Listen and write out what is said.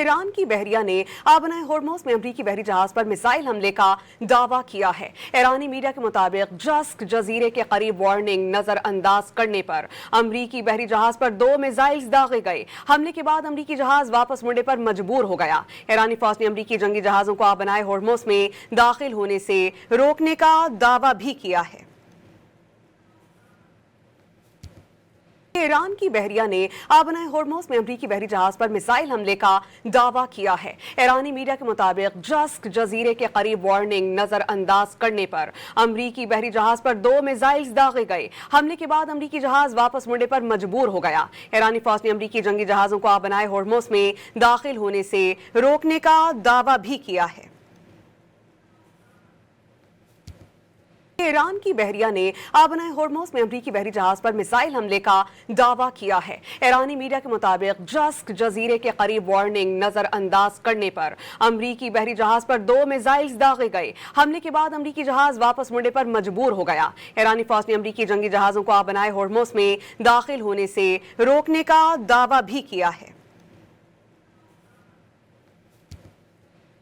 ایران کی بحریہ نے آبنائے ہورموز میں امریکی بحری جہاز پر میزائل حملے کا دعویٰ کیا ہے۔ ایرانی میڈیا کے مطابق جسک جزیرے کے قریب وارننگ نظر انداز کرنے پر امریکی بحری جہاز پر 2 میزائلز داغے گئے۔ حملے کے بعد امریکی جہاز واپس مڑنے پر مجبور ہو گیا۔ ایرانی فوج نے امریکی جنگی جہازوں کو آبنائے ہورموز میں داخل ہونے سے روکنے کا دعویٰ بھی کیا ہے۔ ایران کی بحریہ نے آبنائے ہورموز میں امریکی بحری جہاز پر میزائل حملے کا دعویٰ کیا ہے۔ ایرانی میڈیا کے مطابق جسک جزیرے کے قریب وارننگ نظر انداز کرنے پر امریکی بحری جہاز پر 2 میزائلز داغے گئے۔ حملے کے بعد امریکی جہاز واپس مڑنے پر مجبور ہو گیا۔ ایرانی فوج نے امریکی جنگی جہازوں کو آبنائے ہورموز میں داخل ہونے سے روکنے کا دعویٰ بھی کیا ہے۔ ایران کی بحریہ نے آبنائے ہورموز میں امریکی بحری جہاز پر میزائل حملے کا دعویٰ کیا ہے۔ ایرانی میڈیا کے مطابق جسک جزیرے کے قریب وارننگ نظر انداز کرنے پر امریکی بحری جہاز پر 2 میزائلز داغے گئے۔ حملے کے بعد امریکی جہاز واپس مڑنے پر مجبور ہو گیا۔ ایرانی فوج نے امریکی جنگی جہازوں کو آبنائے ہورموز میں داخل ہونے سے روکنے کا دعویٰ بھی کیا ہے۔